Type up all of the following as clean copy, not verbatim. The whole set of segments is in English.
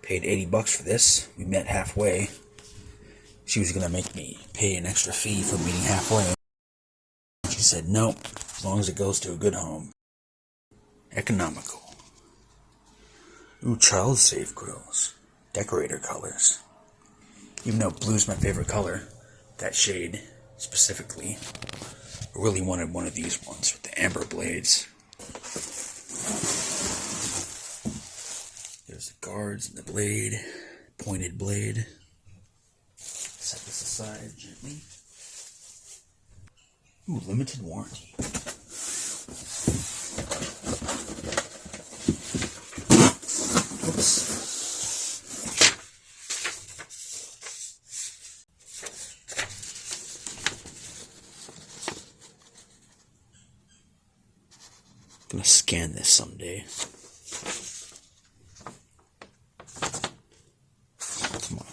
Paid $80 for this. We met halfway. She was gonna make me pay an extra fee for meeting halfway. She said no, as long as it goes to a good home. Economical. Ooh, child safe grills. Decorator colors. Even though blue's my favorite color, that shade specifically, I really wanted one of these ones with the amber blades. There's the guards and the blade, pointed blade. Set this aside gently. Ooh, limited warranty. Oops. I'm gonna scan this someday. Come on.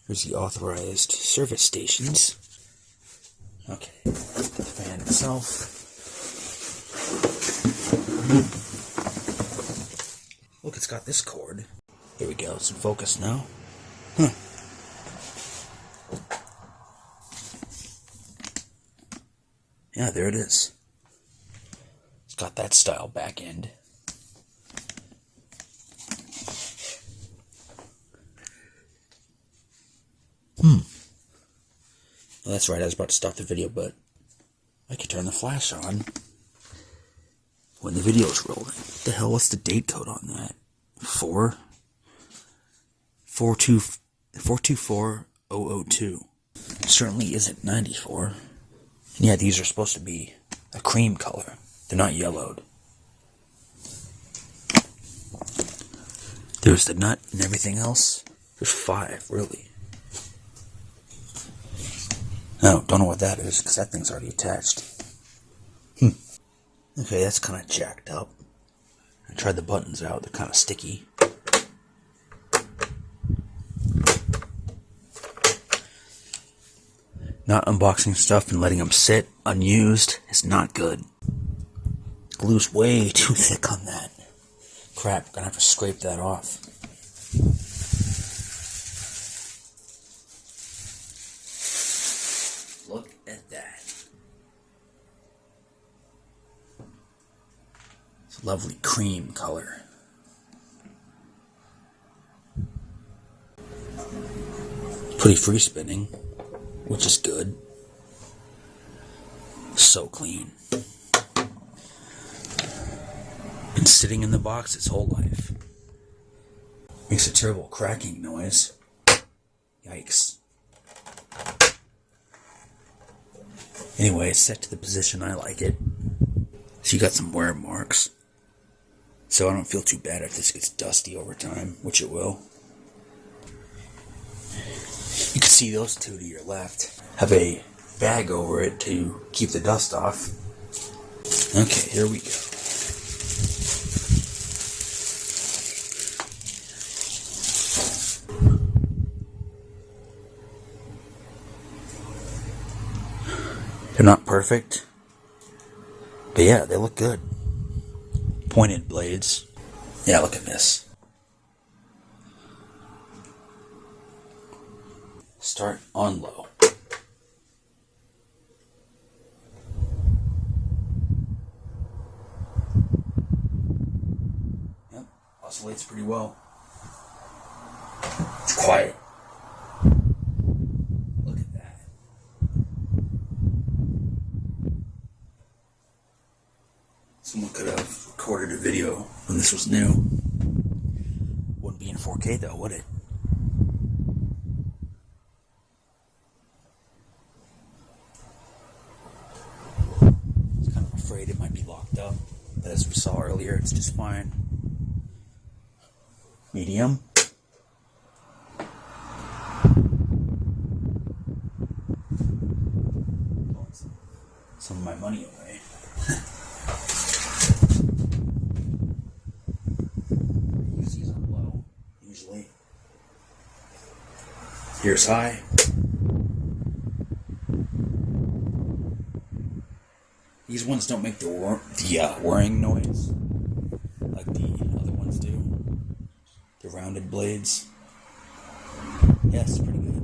Here's the authorized service stations. Okay, the fan itself. Look, it's got this cord. Here we go, it's in focus now. Huh. Yeah, there it is. It's got that style back end. Well, that's right, I was about to stop the video, but I could turn the flash on when the video's rolling. What the hell, what's the date code on that? 424002. Certainly isn't 94. And yeah, these are supposed to be a cream color. They're not yellowed. There's the nut and everything else. There's 5, really. No, don't know what that is, because that thing's already attached. Okay, that's kind of jacked up. I tried the buttons out, they're kind of sticky. Not unboxing stuff and letting them sit unused is not good. Glue's way too thick on that. Crap, I'm gonna have to scrape that off. Look at that. It's a lovely cream color. Pretty free spinning, which is good. So clean. Been sitting in the box its whole life. Makes a terrible cracking noise. Yikes. Anyway, it's set to the position I like it. So you got some wear marks. So I don't feel too bad if this gets dusty over time, which it will. You can see those two to your left have a bag over it to keep the dust off. Okay, here we go. They're not perfect, but yeah, they look good. Pointed blades. Yeah, look at this. Start on low. Yep, oscillates pretty well. It's quiet. Look at that. Someone could have recorded a video when this was new. Wouldn't be in 4K though, would it? Afraid it might be locked up, but as we saw earlier, it's just fine. Medium. Some of my money away. Use these on low, usually. Here's high. These ones don't make the whirring noise like the other ones do. The rounded blades. Yeah, it's pretty good.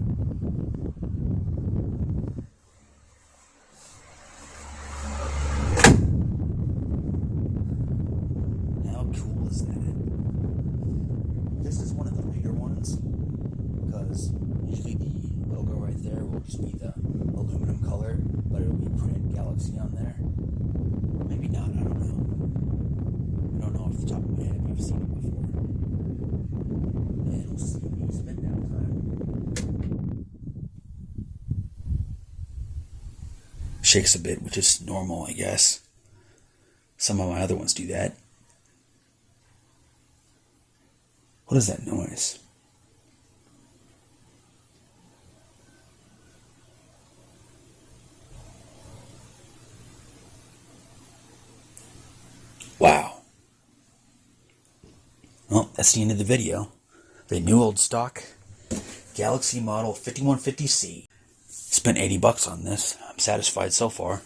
How cool is that? This is one of the later ones because usually the logo right there will just be the aluminum color, but it'll be printed Galaxy on there. Maybe not, I don't know. I don't know off the top of my head. I've seen it before. And we'll see me spend downtime. Shakes a bit, which is normal, I guess. Some of my other ones do that. What is that noise? Wow. Well, that's the end of the video. The new old stock Galaxy model 5150C. Spent $80 on this. I'm satisfied so far.